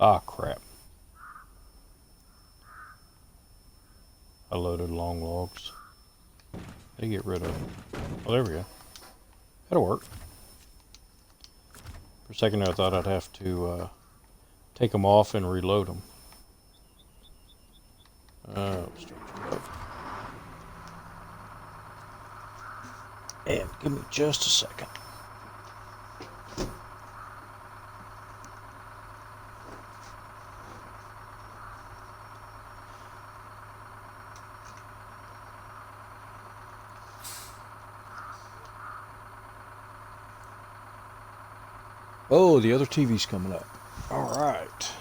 Ah, crap. I loaded long logs. How do you get rid of them? Oh, there we go. That'll work. For a second there, I thought I'd have to take them off and reload them. And give me just a second. Oh, the other TV's coming up. All right.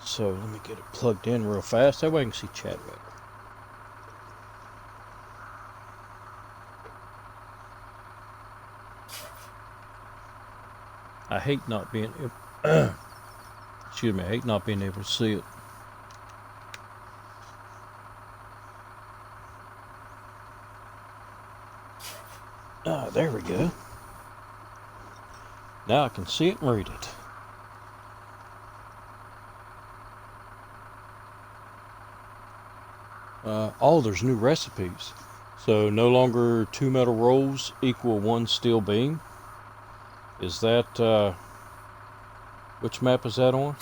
So let me get it plugged in real fast. That way I can see chat better. I hate not being excuse me, I hate not being able to see it. Ah, there we go. Now I can see it and read it. Oh, there's new recipes. So no longer 2 metal rolls equal 1 steel beam. Is that, which map is that on?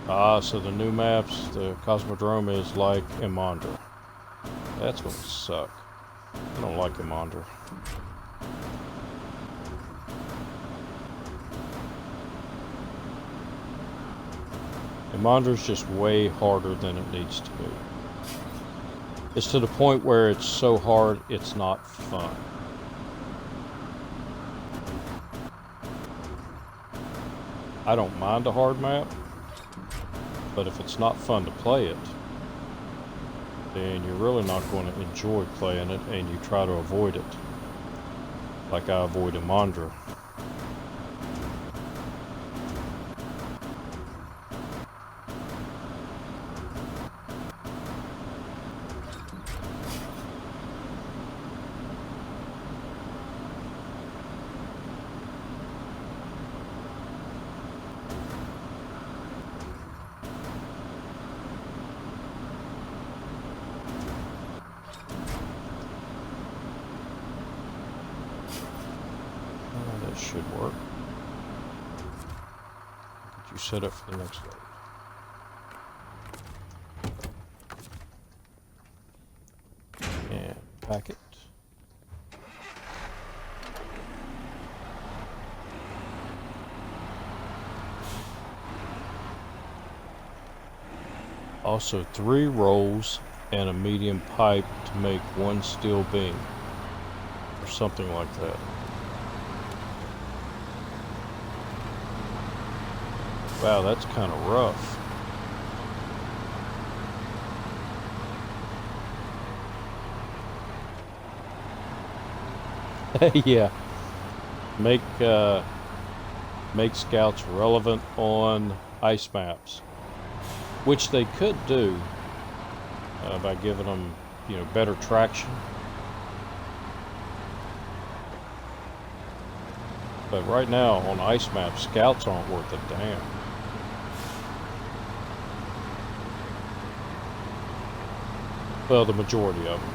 Ah, so the new maps, the Cosmodrome is like Emondra. That's gonna suck. I don't like Emondra. Emondra's just way harder than it needs to be. It's to the point where it's so hard it's not fun. I don't mind a hard map, but if it's not fun to play it, then you're really not going to enjoy playing it, and you try to avoid it. Like I avoid Emondra. That should work. Get you set up for the next load. And pack it. Also 3 rolls and a medium pipe to make 1 steel beam. Or something like that. Wow, that's kind of rough. Yeah. Make scouts relevant on ice maps, which they could do by giving them, better traction. But right now on ice maps, scouts aren't worth a damn. Well, the majority of them.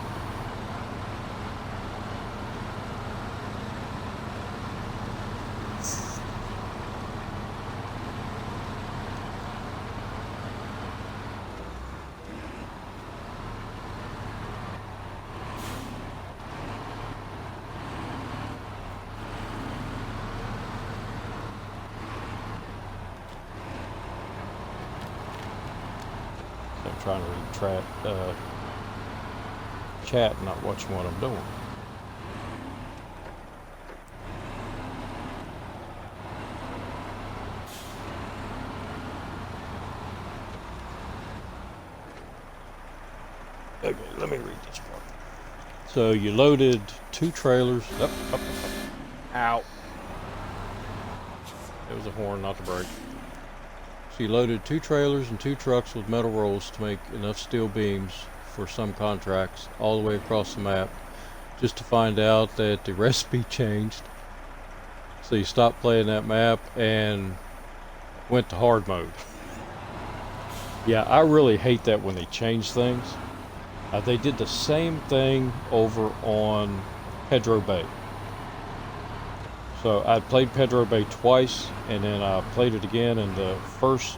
I'm trying to read chat, not watching what I'm doing. Okay, let me read this part. So you loaded 2 trailers. Ow. It was a horn, not the brake. She loaded 2 trailers and 2 trucks with metal rolls to make enough steel beams for some contracts all the way across the map, just to find out that the recipe changed. So you stopped playing that map and went to hard mode. Yeah, I really hate that when they change things. They did the same thing over on Pedro Bay. So I played Pedro Bay twice, and then I played it again, and the first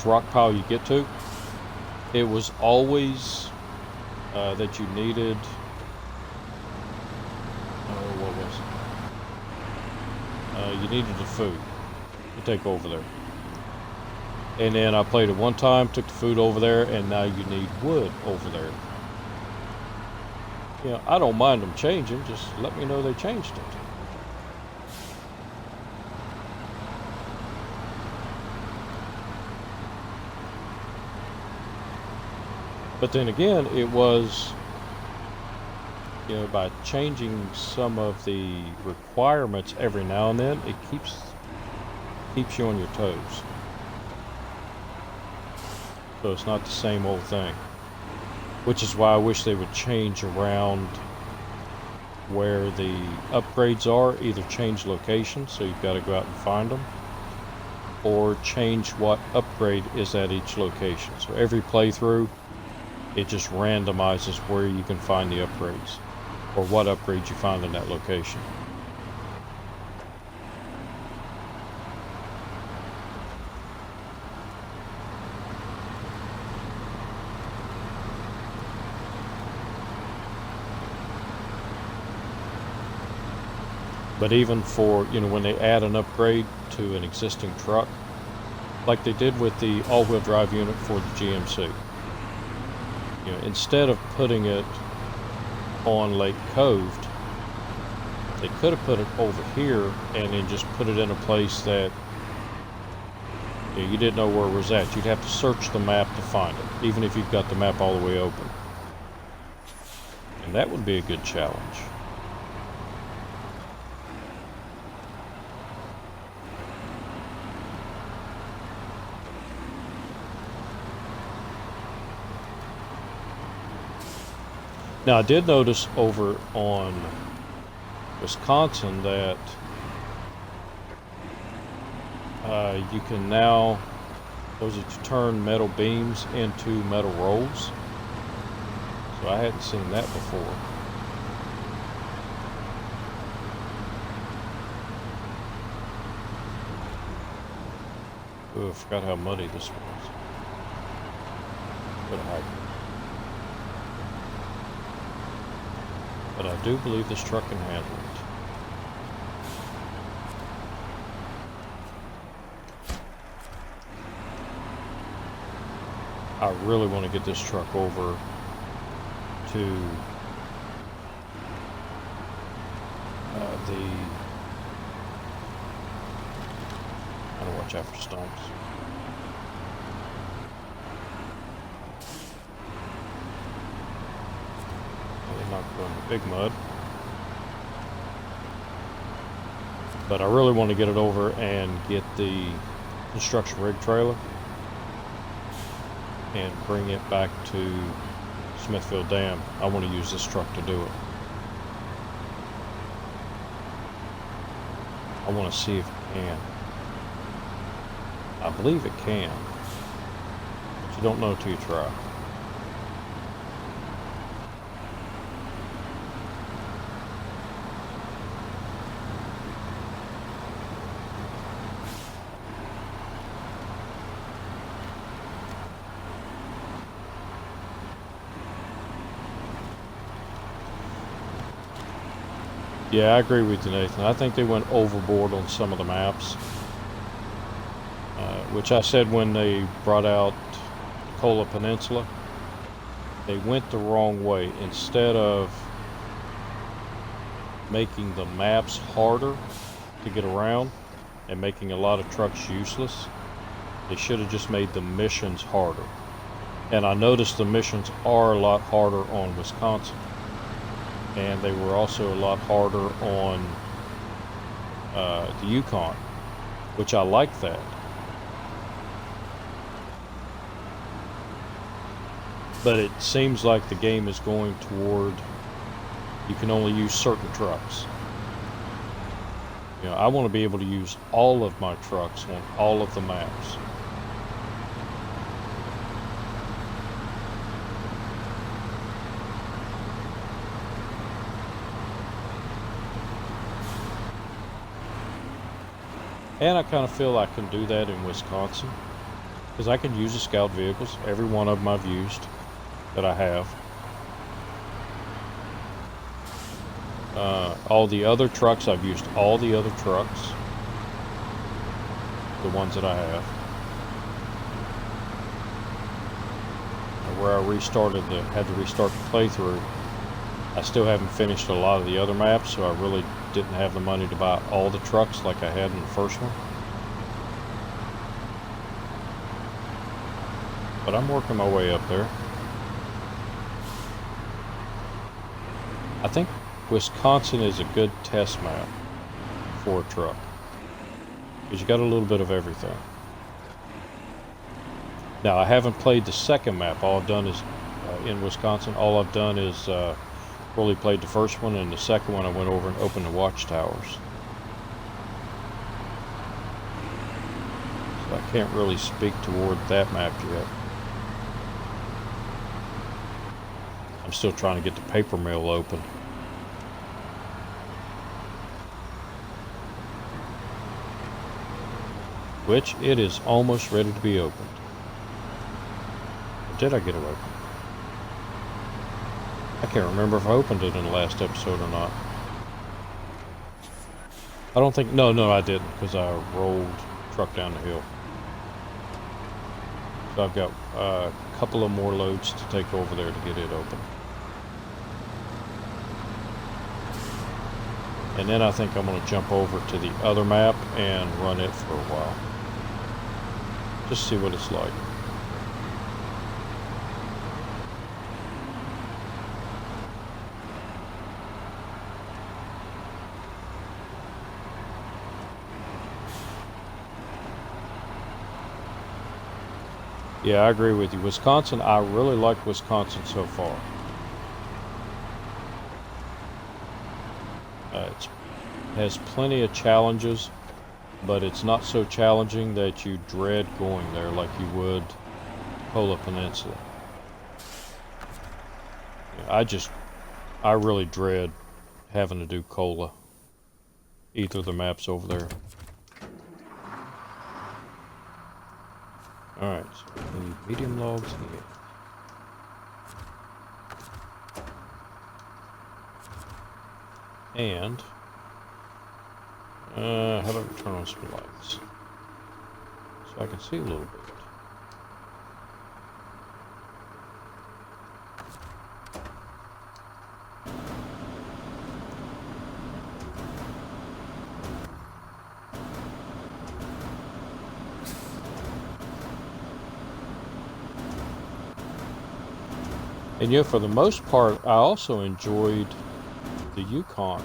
rock pile you get to, it was always that you needed, what was it? You needed the food to take over there. And then I played it one time, took the food over there, and now you need wood over there. You know, I don't mind them changing, just let me know they changed it. But then again, it was, you know, by changing some of the requirements every now and then, it keeps you on your toes. So it's not the same old thing. Which is why I wish they would change around where the upgrades are. Either change locations, so you've got to go out and find them, or change what upgrade is at each location. So every playthrough, it just randomizes where you can find the upgrades, or what upgrades you find in that location. But even for, you know, when they add an upgrade to an existing truck, like they did with the all-wheel drive unit for the GMC, you know, instead of putting it on Lake Cove, they could have put it over here and then just put it in a place that, you know, you didn't know where it was at. You'd have to search the map to find it, even if you've got the map all the way open. And that would be a good challenge. Now, I did notice over on Wisconsin that you can now, those are to turn metal beams into metal rolls. So I hadn't seen that before. Oh, I forgot how muddy this was. But I do believe this truck can handle it. I really want to get this truck over to I gotta watch after stumps. Not going to big mud, but I really want to get it over and get the construction rig trailer and bring it back to Smithfield Dam. I want to use this truck to do it. I want to see if it can. I believe it can, but you don't know till you try. Yeah, I agree with you, Nathan. I think they went overboard on some of the maps, which I said when they brought out the Kola Peninsula. They went the wrong way. Instead of making the maps harder to get around and making a lot of trucks useless, they should have just made the missions harder. And I noticed the missions are a lot harder on Wisconsin. and they were also a lot harder on the Yukon, which I like that. But it seems like the game is going toward you can only use certain trucks. You know, I want to be able to use all of my trucks on all of the maps. And I kind of feel I can do that in Wisconsin, because I can use the scout vehicles. Every one of them I've used that I have. All the other trucks, I've used all the other trucks. The ones that I have. And where I had to restart the playthrough, I still haven't finished a lot of the other maps, so I really didn't have the money to buy all the trucks like I had in the first one. But I'm working my way up there. I think Wisconsin is a good test map for a truck, because you got a little bit of everything. Now, I haven't played the second map. All I've done is, in Wisconsin, all I've done is really played the first one, and the second one I went over and opened the watchtowers. So I can't really speak toward that map yet. I'm still trying to get the paper mill open. Which it is almost ready to be opened. Or did I get it open? I can't remember if I opened it in the last episode or not. I don't think, no I didn't, because I rolled the truck down the hill. So I've got a couple of more loads to take over there to get it open. And then I think I'm going to jump over to the other map and run it for a while. Just see what it's like. Yeah, I agree with you. Wisconsin, I really like Wisconsin so far. It has plenty of challenges, but it's not so challenging that you dread going there like you would Kola Peninsula. I really dread having to do Kola. Either of the maps over there. Alright, so we need medium logs here. And how about we turn on some lights so I can see a little bit. And yeah, for the most part, I also enjoyed the Yukon.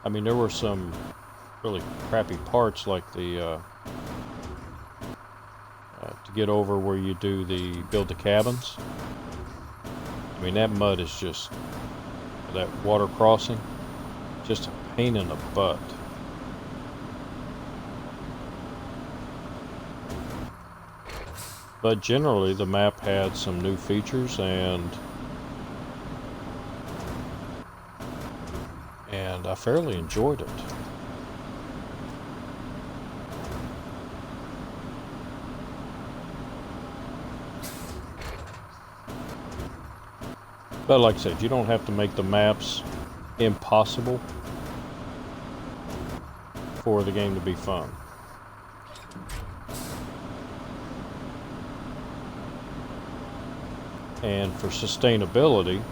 I mean, there were some really crappy parts, like the to get over where you build the cabins. I mean, that mud is just, that water crossing, just a pain in the butt. But generally, the map had some new features, and I fairly enjoyed it. But like I said, you don't have to make the maps impossible for the game to be fun. And for sustainability,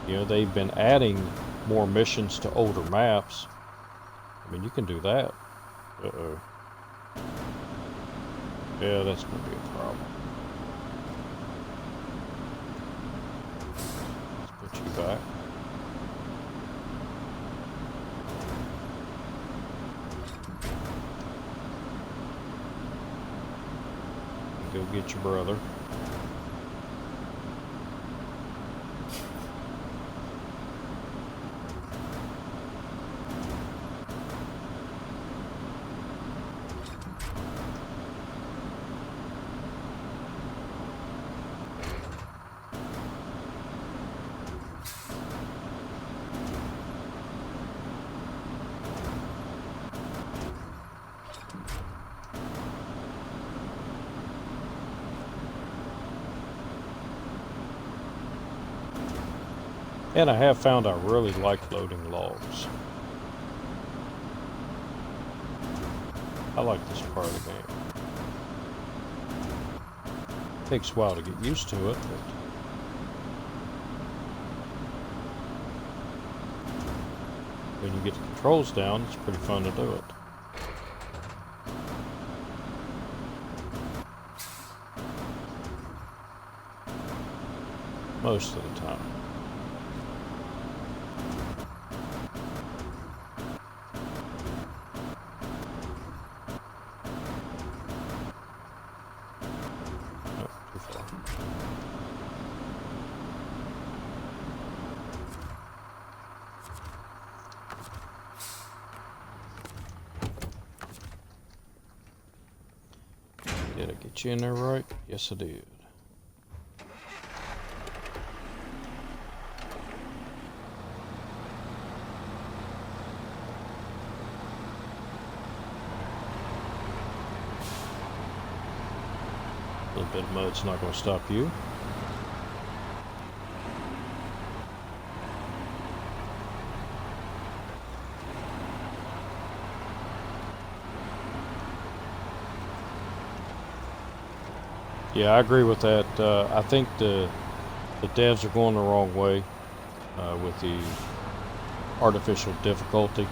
you know, they've been adding more missions to older maps. I mean, you can do that. Uh-oh. Yeah, that's going to be a problem. Let's you back. Go get your brother. And I have found I really like loading logs. I like this part of the game. Takes a while to get used to it, but when you get the controls down, it's pretty fun to do it. Most of the time. Did I get you in there right? Yes, I did. A little bit of mud's not going to stop you. Yeah, I agree with that. I think the devs are going the wrong way with the artificial difficulty.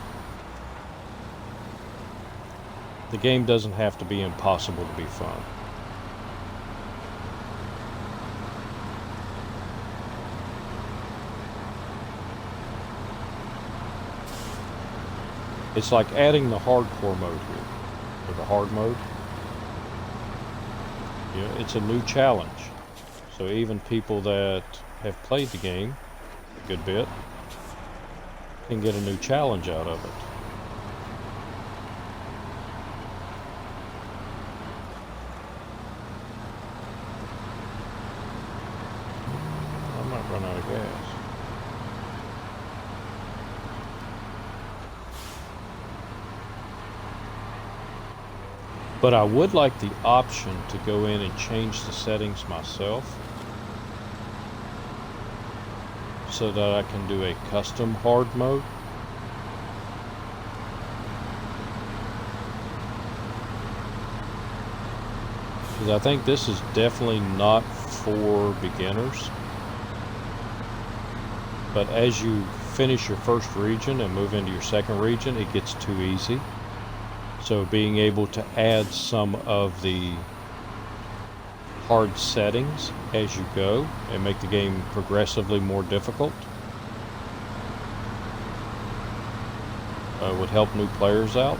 The game doesn't have to be impossible to be fun. It's like adding the hardcore mode here, or the hard mode. Yeah, it's a new challenge. So even people that have played the game a good bit can get a new challenge out of it. I might run out of gas. But I would like the option to go in and change the settings myself so that I can do a custom hard mode. Because I think this is definitely not for beginners. But as you finish your first region and move into your second region, it gets too easy. So being able to add some of the hard settings as you go and make the game progressively more difficult would help new players out.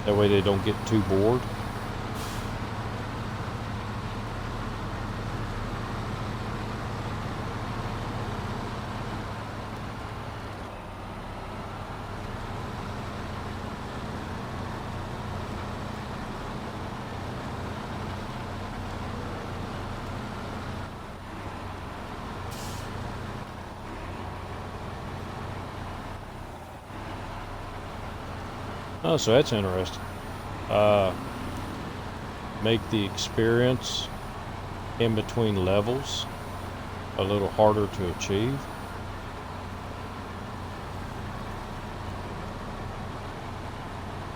That way they don't get too bored. Oh, so that's interesting. Make the experience in between levels a little harder to achieve.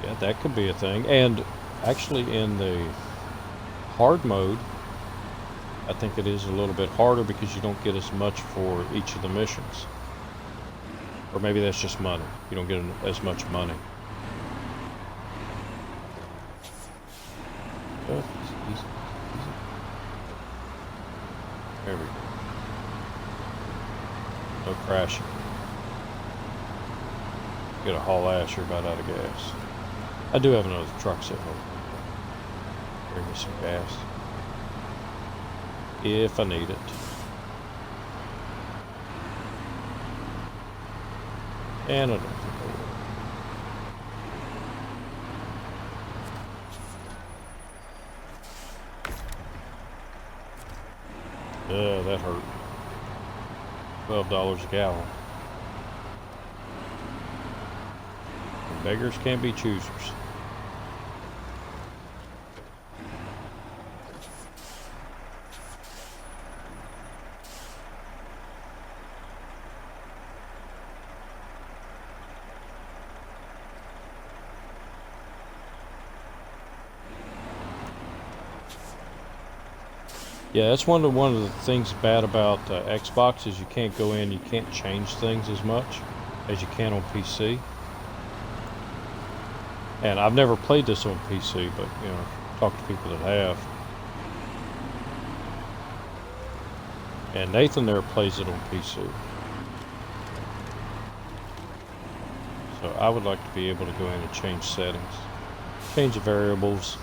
Yeah, that could be a thing. And actually in the hard mode, I think it is a little bit harder because you don't get as much for each of the missions. Or maybe that's just money. You don't get as much money. Oh, easy. There we go. crashing. Get a haul ash, you're about out of gas. I do have another truck sitting over there. Bring me some gas. If I need it. And I don't think I will. That hurt. $12 a gallon. And beggars can't be choosers. Yeah, that's one of the things bad about Xbox is you can't go in, you can't change things as much as you can on PC. And I've never played this on PC, but you know, talk to people that have. And Nathan there plays it on PC. So I would like to be able to go in and change settings, change the variables,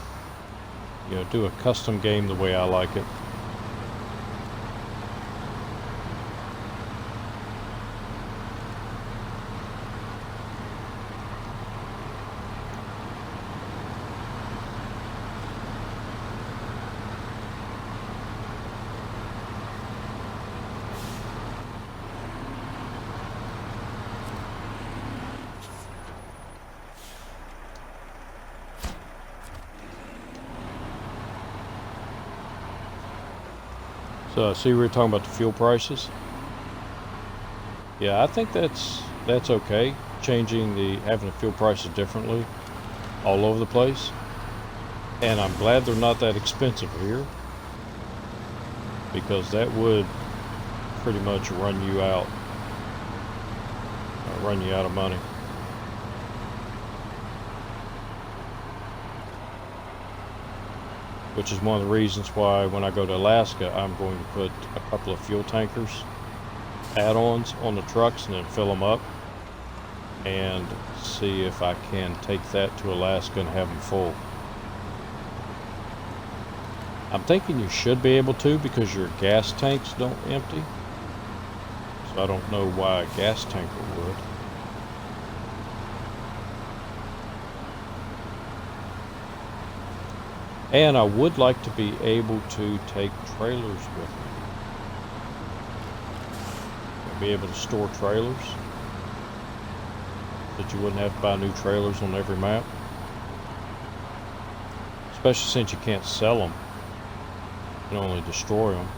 you know, do a custom game the way I like it. So I see we were talking about the fuel prices. Yeah, I think that's okay. Having the fuel prices differently all over the place. And I'm glad they're not that expensive here, because that would pretty much run you out of money. Which is one of the reasons why when I go to Alaska, I'm going to put a couple of fuel tankers, add-ons on the trucks, and then fill them up and see if I can take that to Alaska and have them full. I'm thinking you should be able to, because your gas tanks don't empty. So I don't know why a gas tanker would. And I would like to be able to take trailers with me. Be able to store trailers, that you wouldn't have to buy new trailers on every map. Especially since you can't sell them. You can only destroy them.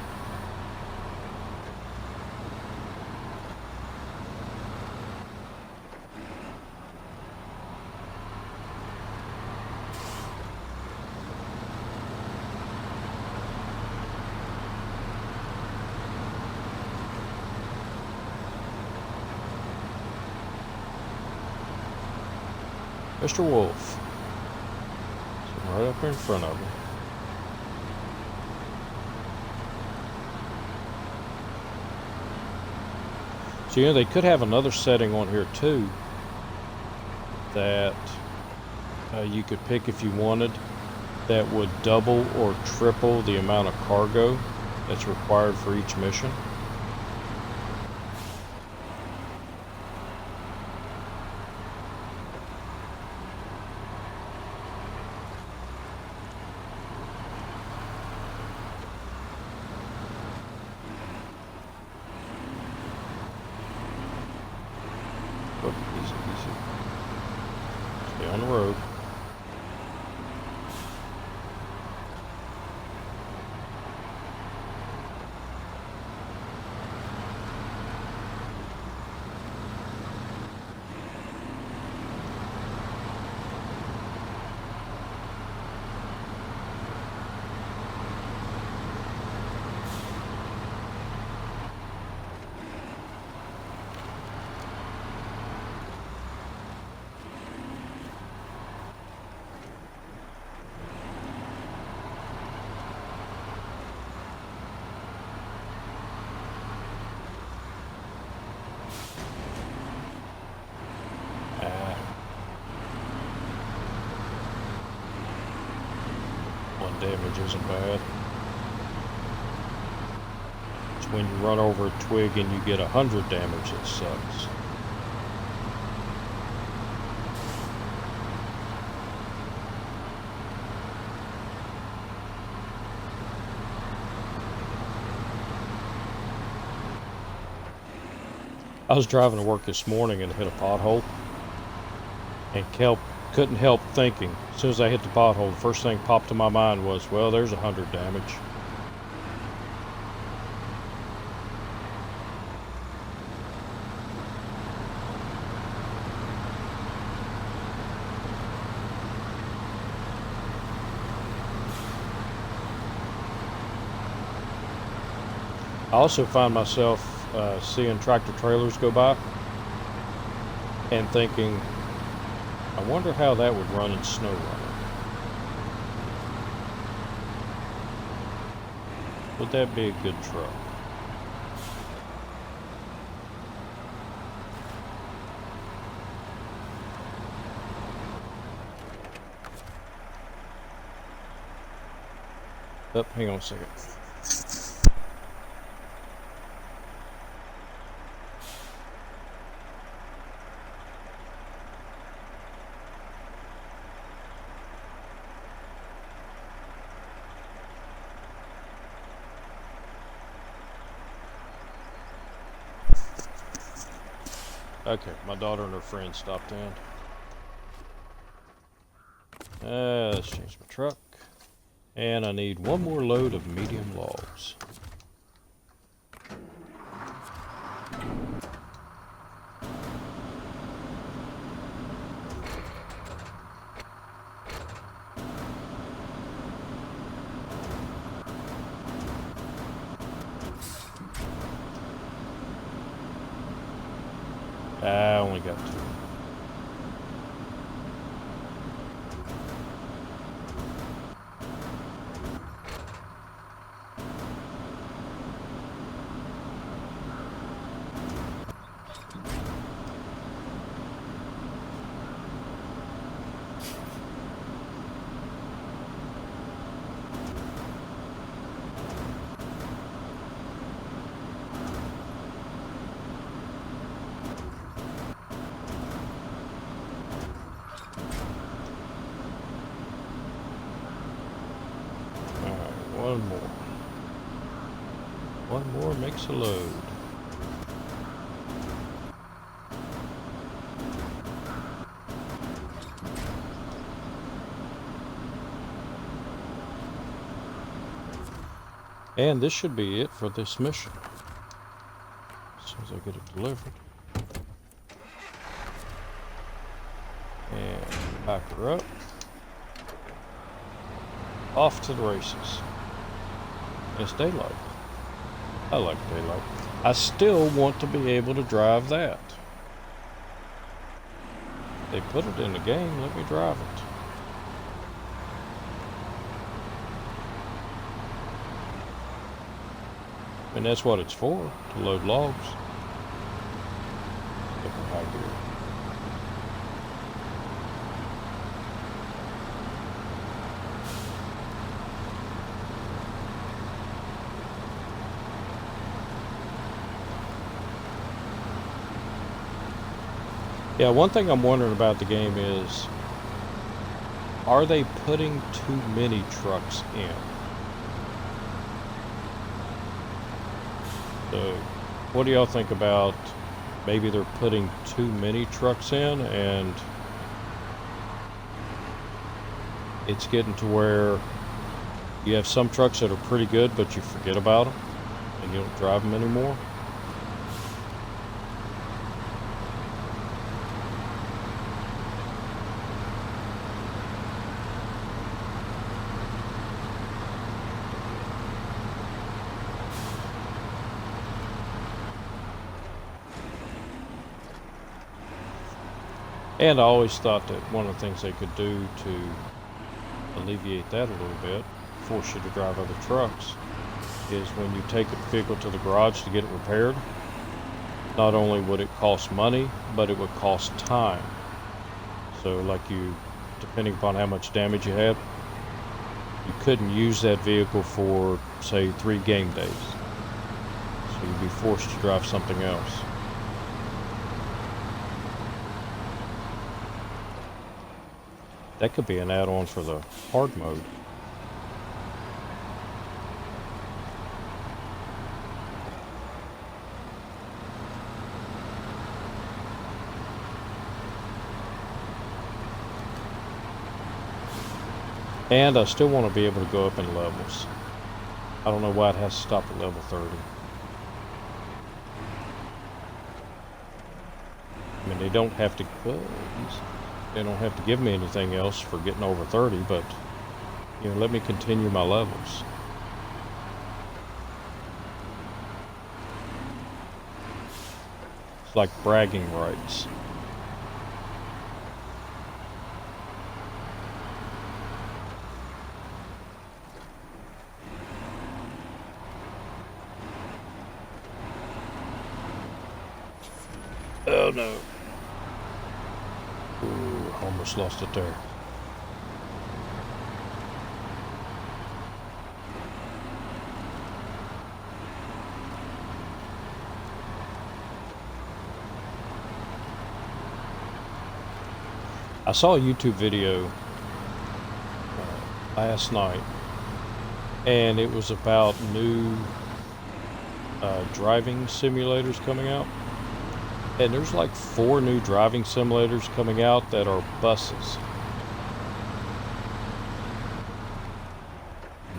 Mr. Wolf, sitting right up here in front of him. So, you know, they could have another setting on here too that you could pick if you wanted, that would double or triple the amount of cargo that's required for each mission. Easy. Stay on the road. Ah. One damage isn't bad. It's when you run over a twig and you get 100 damage that sucks. I was driving to work this morning and hit a pothole, and couldn't help thinking, as soon as I hit the pothole, the first thing popped to my mind was, well, there's 100 damage. I also find myself seeing tractor trailers go by and thinking, I wonder how that would run in SnowRunner. Would that be a good truck? Oh, hang on a second. Okay, my daughter and her friend stopped in. Let's change my truck. And I need one more load of medium logs. I only got 2. One more. One more makes a load. And this should be it for this mission. As soon as I get it delivered. And pack her up. Off to the races. It's daylight. I like daylight. I still want to be able to drive that. They put it in the game, let me drive it. And that's what it's for, to load logs. Get my high gear. Yeah, one thing I'm wondering about the game is, are they putting too many trucks in? So, what do y'all think about maybe they're putting too many trucks in and it's getting to where you have some trucks that are pretty good but you forget about them and you don't drive them anymore? And I always thought that one of the things they could do to alleviate that a little bit, force you to drive other trucks, is when you take a vehicle to the garage to get it repaired, not only would it cost money, but it would cost time. So like you, depending upon how much damage you had, you couldn't use that vehicle for, say, 3 game days. So you'd be forced to drive something else. That could be an add-on for the hard mode. And I still want to be able to go up in levels. I don't know why it has to stop at level 30. I mean, they don't have to give me anything else for getting over 30, but, you know, let me continue my levels. It's like bragging rights. Oh no. Ooh, almost lost it there. I saw a YouTube video last night, and it was about new driving simulators coming out. And there's like 4 new driving simulators coming out that are buses.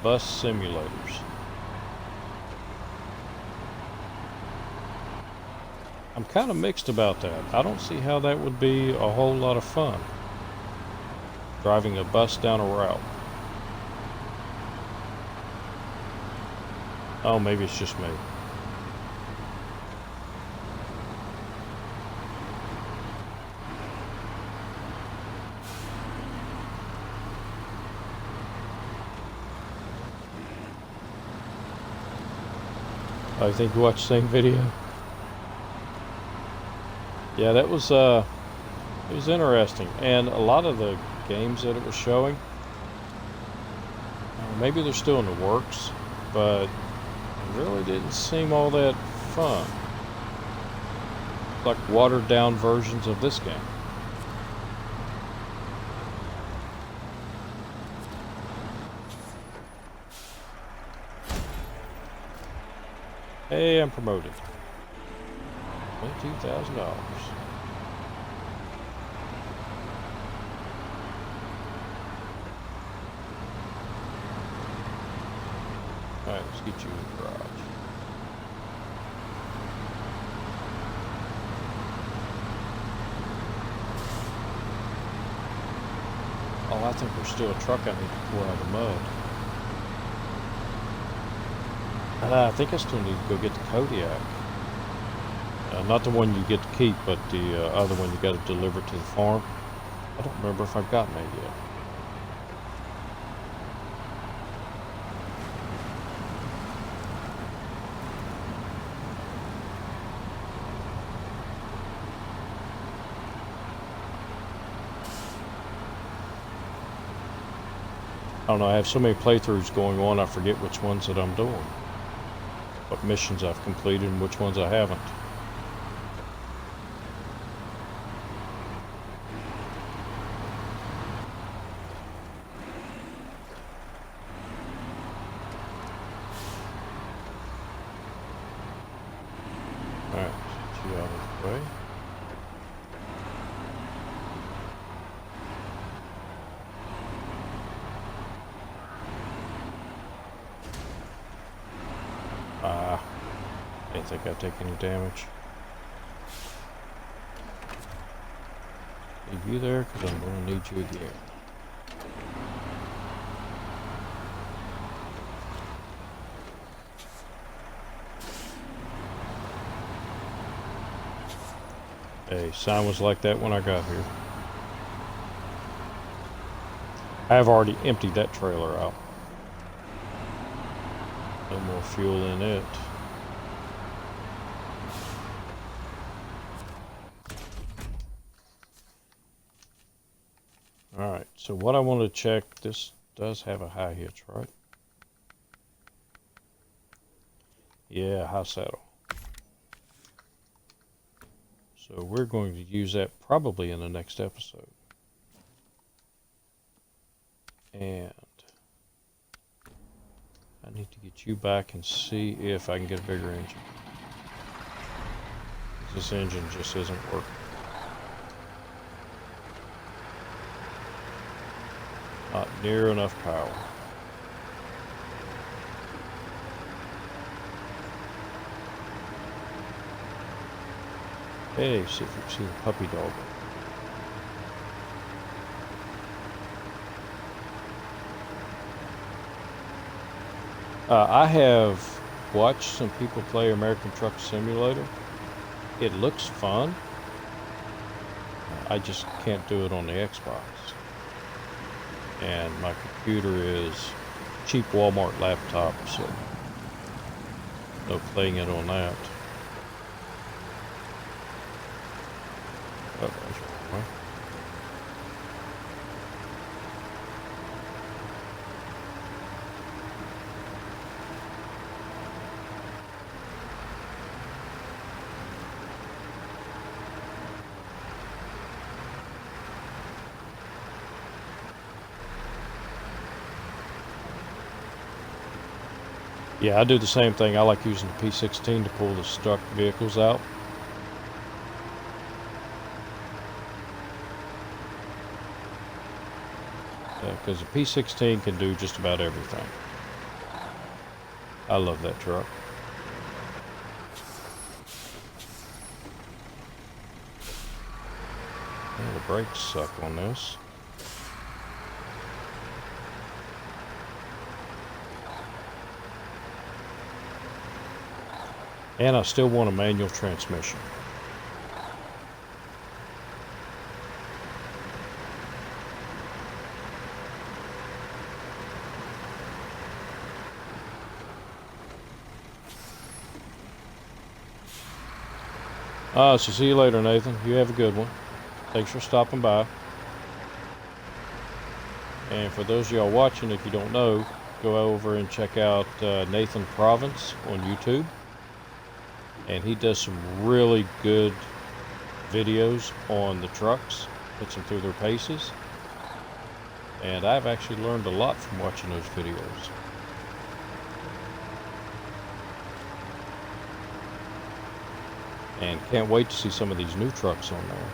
Bus simulators. I'm kind of mixed about that. I don't see how that would be a whole lot of fun. Driving a bus down a route. Oh, maybe it's just me. I think you watched the same video. Yeah, that was it was interesting, and a lot of the games that it was showing, maybe they're still in the works, but it really didn't seem all that fun. Like watered down versions of this game. Hey, I'm promoted. $22,000. Alright, let's get you in the garage. Oh, I think there's still a truck I need to pull out of the mud. I think I still need to go get the Kodiak. Not the one you get to keep, but the other one you got to deliver to the farm. I don't remember if I've gotten that yet. I don't know, I have so many playthroughs going on, I forget which ones that I'm doing. What missions I've completed and which ones I haven't. Alright, get you out of the way. I didn't think I'd take any damage. Leave you there, because I'm going to need you again. Hey, sign was like that when I got here. I have already emptied that trailer out. No more fuel in it. So what I want to check, this does have a high hitch, right? Yeah, high saddle. So we're going to use that probably in the next episode. And I need to get you back and see if I can get a bigger engine. This engine just isn't working. Not near enough power. Hey, see if you see the puppy dog. I have watched some people play American Truck Simulator. It looks fun. I just can't do it on the Xbox. And my computer is cheap Walmart laptop, so no playing it on that. Oh, that's right. Yeah, I do the same thing. I like using the P16 to pull the stuck vehicles out. Because the P16 can do just about everything. I love that truck. Yeah, the brakes suck on this. And I still want a manual transmission. So see you later, Nathan. You have a good one. Thanks for stopping by. And for those of y'all watching, if you don't know, go over and check out Nathan Province on YouTube. And he does some really good videos on the trucks, puts them through their paces. And I've actually learned a lot from watching those videos. And can't wait to see some of these new trucks on there.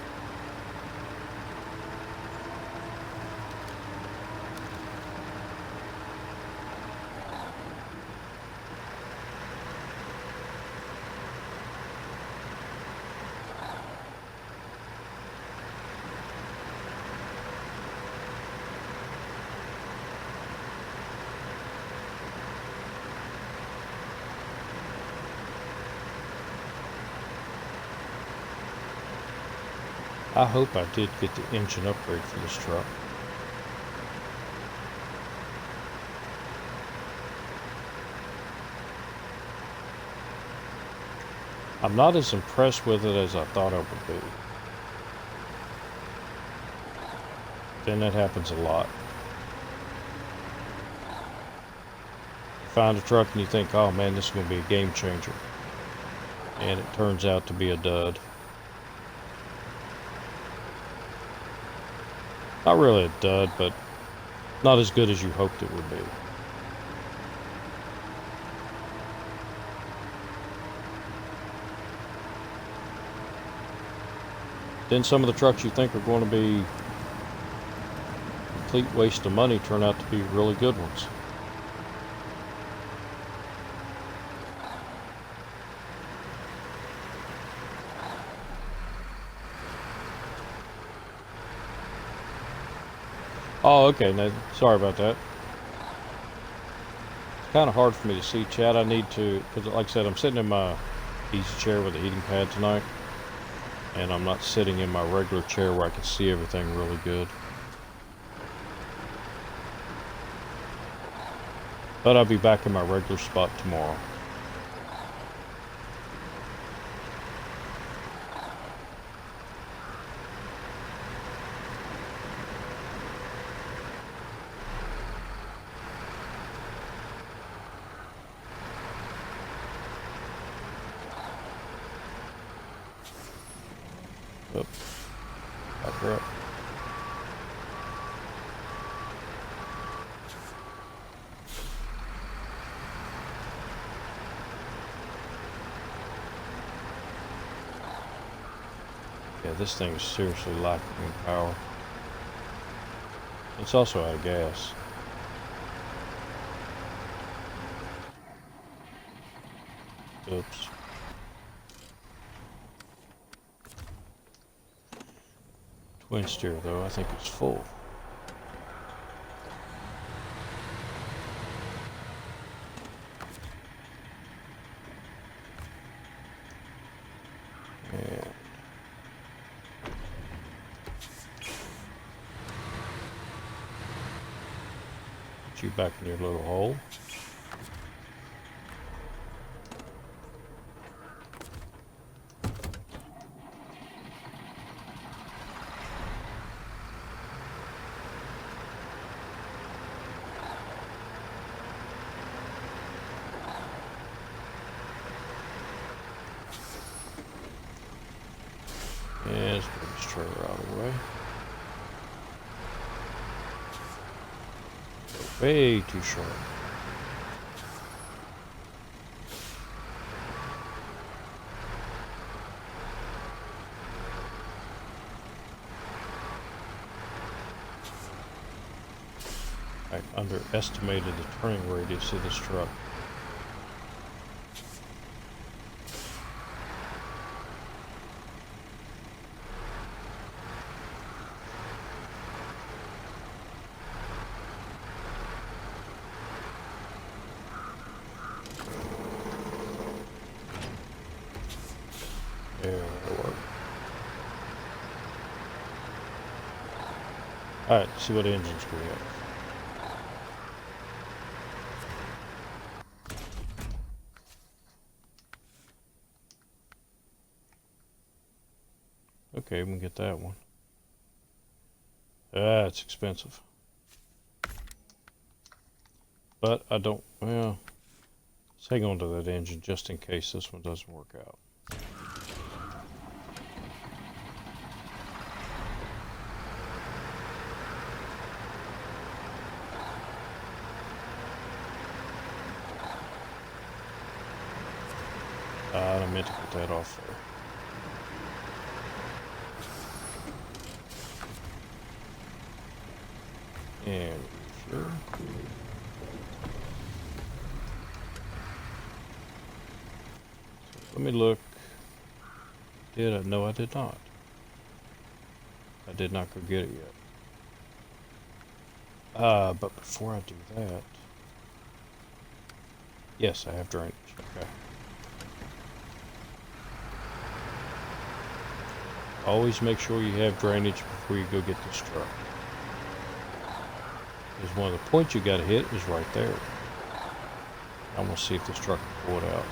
I hope I did get the engine upgrade for this truck. I'm not as impressed with it as I thought I would be. Then that happens a lot. You find a truck and you think, oh man, this is going to be a game changer. And it turns out to be a dud. Not really a dud, but not as good as you hoped it would be. Then some of the trucks you think are going to be a complete waste of money turn out to be really good ones. Oh, okay, Nathan. Sorry about that. It's kind of hard for me to see, Chad. I need to, because like I said, I'm sitting in my easy chair with a heating pad tonight. And I'm not sitting in my regular chair where I can see everything really good. But I'll be back in my regular spot tomorrow. Back her up. Yeah, this thing is seriously lacking in power. It's also out of gas. Oops. Twin steer though, I think it's full. And put you back in your little hole. And let's put this trailer out of the way. Way too short. I underestimated the turning radius of this truck. Yeah, that'll work. Alright, see what engines we have. Okay, we can get that one. It's expensive. But I don't, well, let's hang on to that engine just in case this one doesn't work out. I meant to put that off there. And sure. So let me look. Did I? No, I did not. I did not go get it yet. But before I do that, yes, I have drainage. Okay. Always make sure you have drainage before you go get this truck. Because one of the points you got to hit is right there. I'm going to see if this truck can pull it out.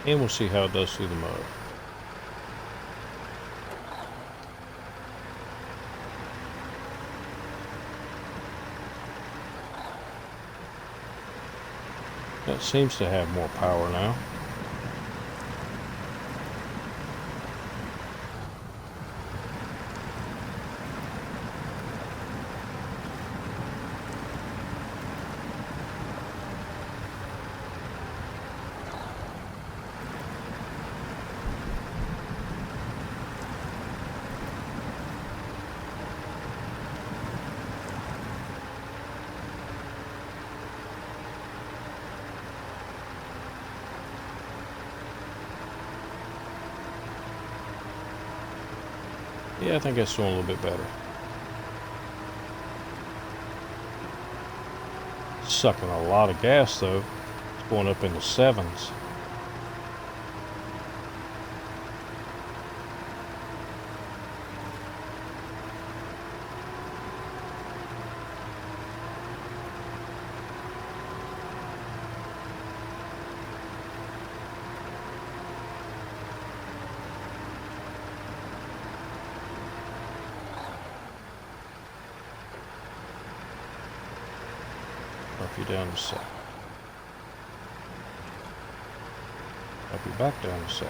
And we'll see how it does through the mud. That seems to have more power now. Yeah, I think that's doing a little bit better. Sucking a lot of gas though. It's going up into 7s. Drop you down to 7. I'll be back down in a sec.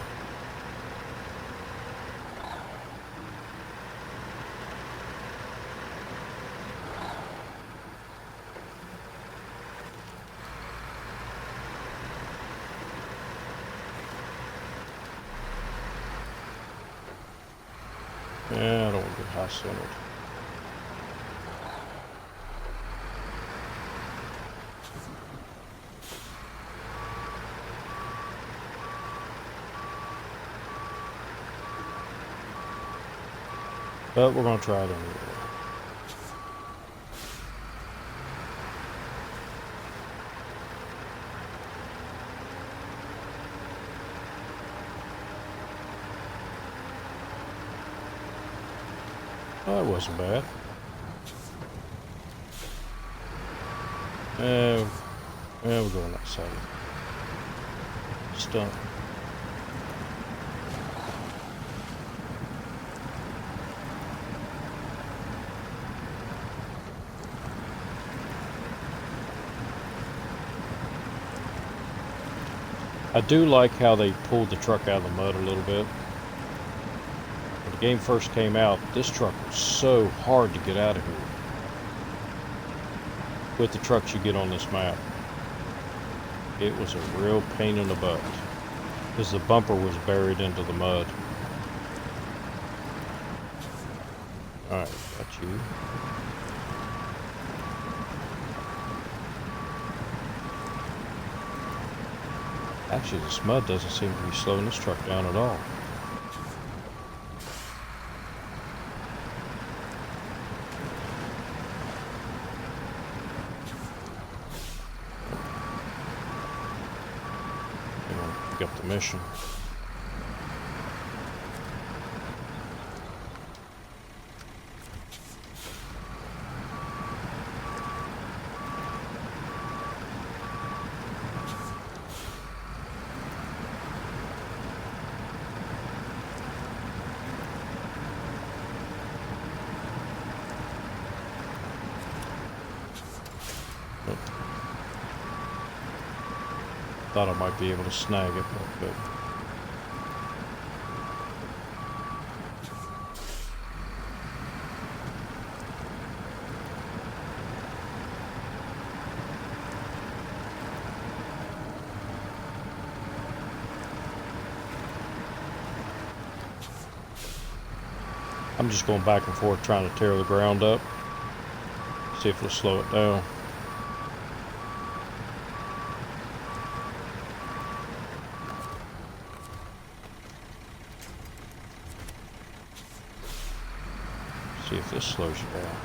Yeah, I don't want to get high centered. But we're going to try it anyway. Oh, that wasn't bad. Yeah, we're going that side. Stump. I do like how they pulled the truck out of the mud a little bit. When the game first came out, this truck was so hard to get out of here. With the trucks you get on this map, it was a real pain in the butt because the bumper was buried into the mud. Alright, got you. Actually, this mud doesn't seem to be slowing this truck down at all. Pick up the mission. Thought I might be able to snag it, but I'm just going back and forth trying to tear the ground up, see if it'll slow it down. See if this slows you down.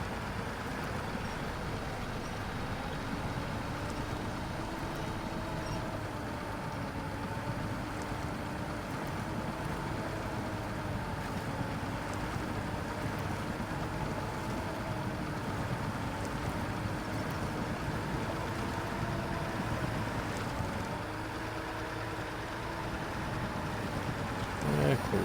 Yeah, cool.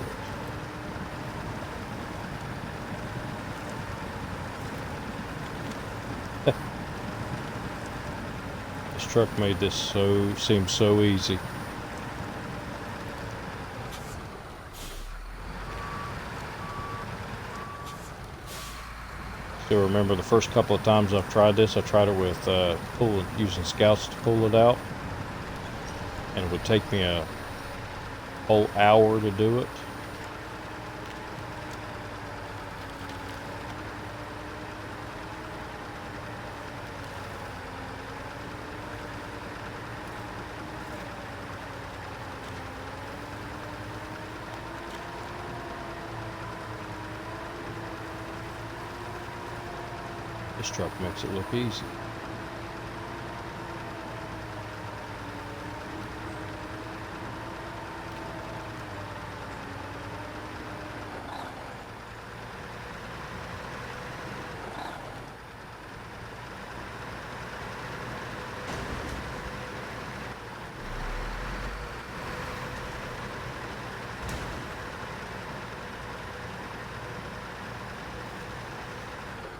This truck made this seem so easy. Still remember the first couple of times I've tried this, I tried it with using scouts to pull it out, and it would take me a whole hour to do it. This truck makes it look easy.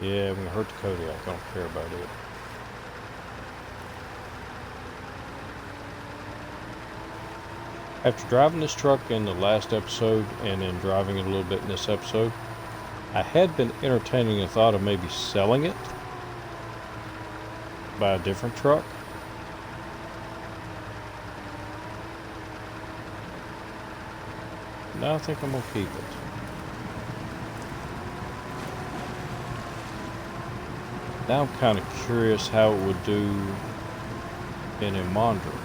Yeah, when it hurt the Kodiak, I don't care about it. After driving this truck in the last episode and then driving it a little bit in this episode, I had been entertaining the thought of maybe selling it, buy a different truck. No, I think I'm gonna keep it. Now I'm kind of curious how it would do in a Mondra.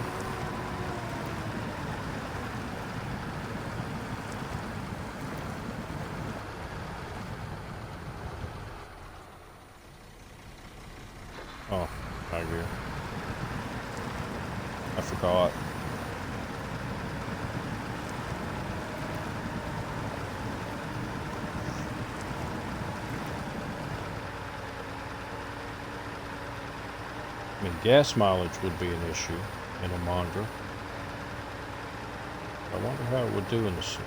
Oh, I agree. I forgot. I mean, gas mileage would be an issue in a Mondra. I wonder how it would do in the city.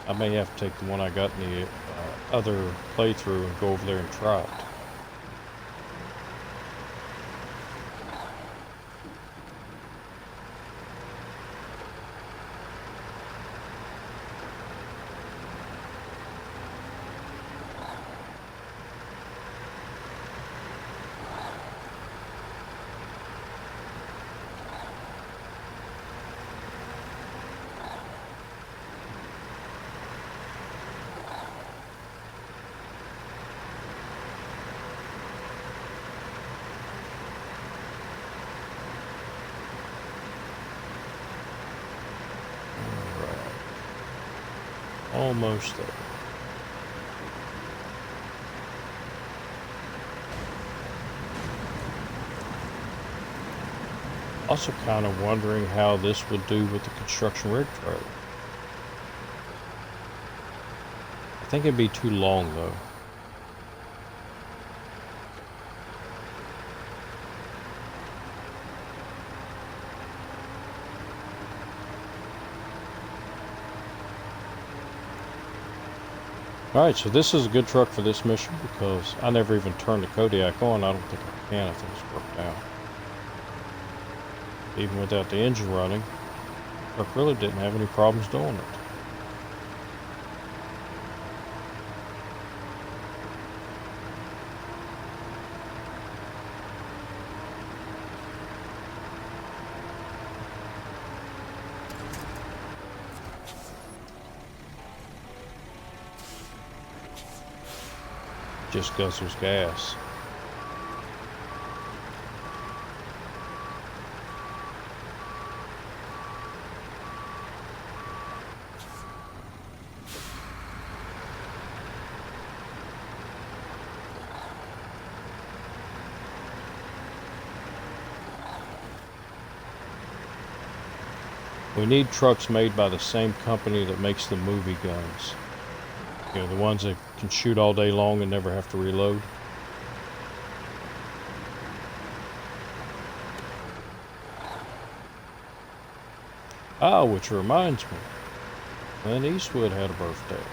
I may have to take the one I got in the other playthrough and go over there and try it. Almost there. Also kind of wondering how this would do with the construction rig trailer. I think it'd be too long though. Alright, so this is a good truck for this mission because I never even turned the Kodiak on. I don't think I can. I think it's worked out. Even without the engine running, the truck really didn't have any problems doing it. Just guzzles gas. We need trucks made by the same company that makes the movie guns. You know, the ones that can shoot all day long and never have to reload. Ah, which reminds me, Clint Eastwood had a birthday.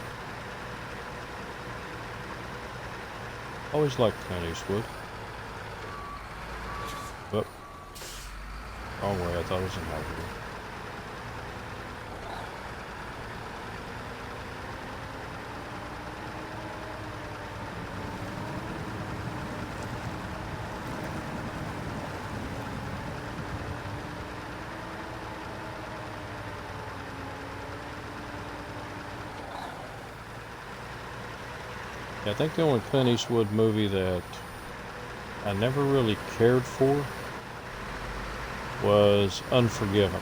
Always liked Clint Eastwood. But, wrong way, I thought it was in Hollywood. I think the only Clint Eastwood movie that I never really cared for was Unforgiven.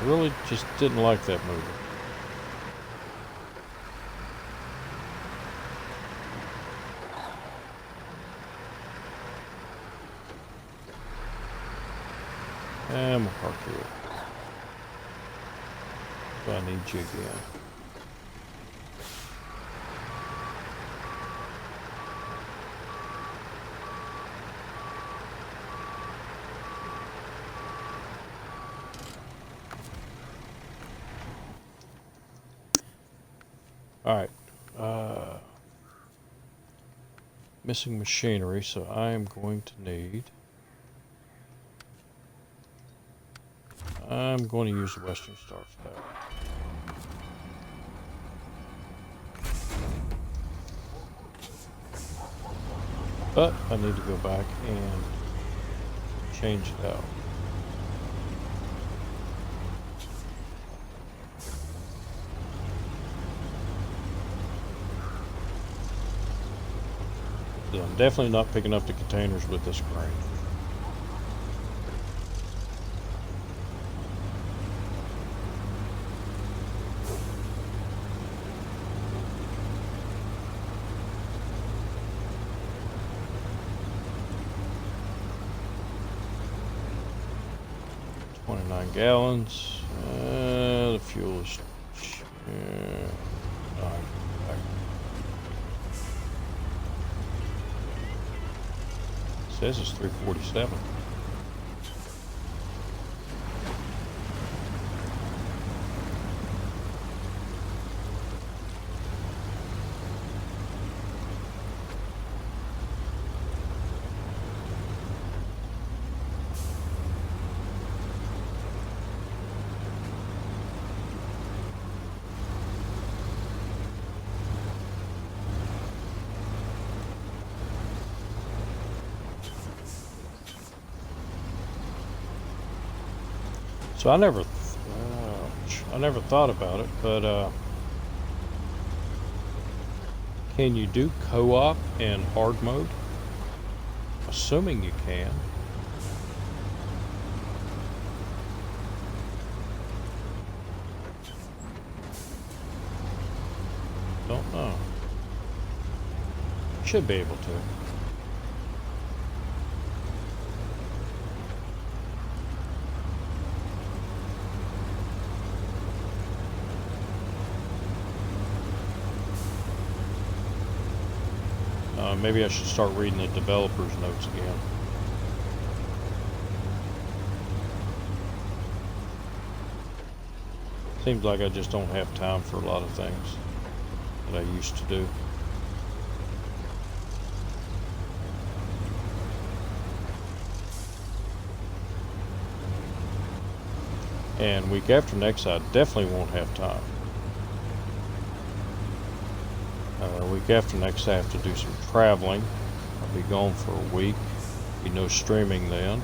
I really just didn't like that movie. And we'll park here. So I need you again. Alright, missing machinery, so I am going to need I'm going to use the Western Star for that. But I need to go back and change it out. I'm definitely not picking up the containers with this crane. Gallons. The fuel is. It says it's 347. So I never thought about it, but can you do co-op in hard mode? Assuming you can. Don't know. Should be able to. Maybe I should start reading the developer's notes again. Seems like I just don't have time for a lot of things that I used to do. And week after next, I definitely won't have time. Week after next, I have to do some traveling. I'll be gone for a week. Be no streaming then.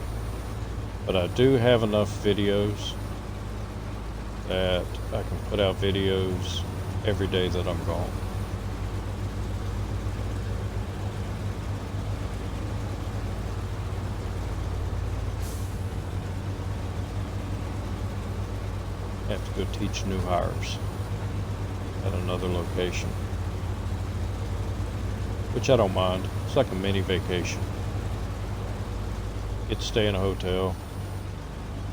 But I do have enough videos that I can put out videos every day that I'm gone. I have to go teach new hires at another location. Which I don't mind. It's like a mini vacation. Get to stay in a hotel.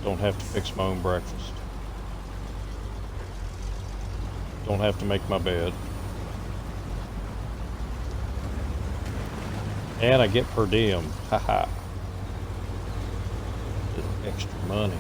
Don't have to fix my own breakfast. Don't have to make my bed. And I get per diem. Haha. Little extra money.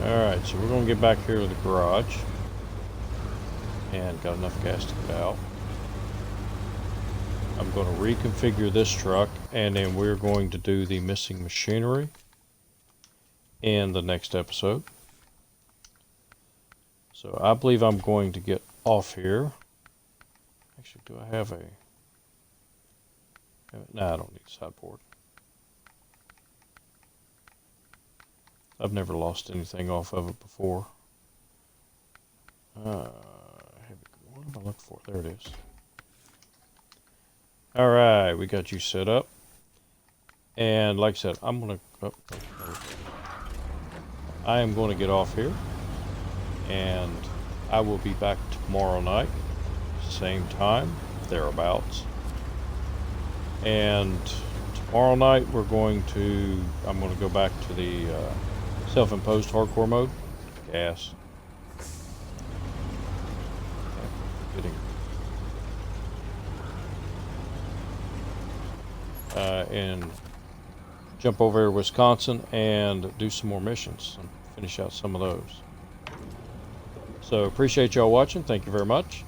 Alright, so we're going to get back here to the garage. And got enough gas to get out. I'm going to reconfigure this truck, and then we're going to do the missing machinery in the next episode. So I believe I'm going to get off here. Actually, do I have a... No, I don't need a sideboard. I've never lost anything off of it before. What have I looked for? There it is. Alright, we got you set up. And like I said, I am going to get off here. And I will be back tomorrow night. Same time, thereabouts. And tomorrow night I'm going to go back to the self-imposed hardcore mode. Gas. And jump over to Wisconsin and do some more missions. finish out some of those. So appreciate y'all watching. Thank you very much.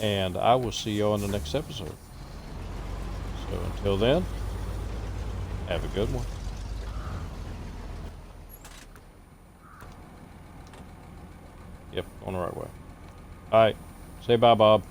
And I will see y'all in the next episode. So until then, have a good one. Yep, on the right way. All right. Say bye, Bob.